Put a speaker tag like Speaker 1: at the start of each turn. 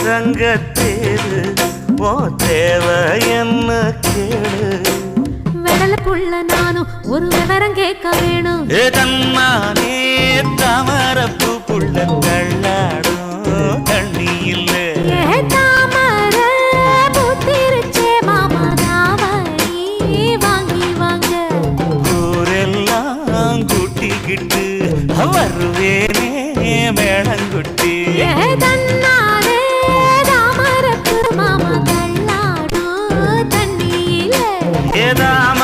Speaker 1: ரங்கத்தேரு ஓ தேவை என்ன கேளு
Speaker 2: வெடல புள்ள நானும் ஒரு விவரம் கேட்க வேணும்
Speaker 1: தன்னானே தாமரப்பு புள்ள தள்ளாடும் தண்ணி இல்ல
Speaker 2: தாமர புத்திருச்சே மாமா தாவணி வாங்கி வாங்க
Speaker 1: ஊரெல்லாம் கூட்டிக்கிட்டு வருவேனே மேளங்குட்டி
Speaker 2: தன்னாலே தாமரப்பு மாமா தள்ளாடும் தண்ணியில
Speaker 1: ஏதாம்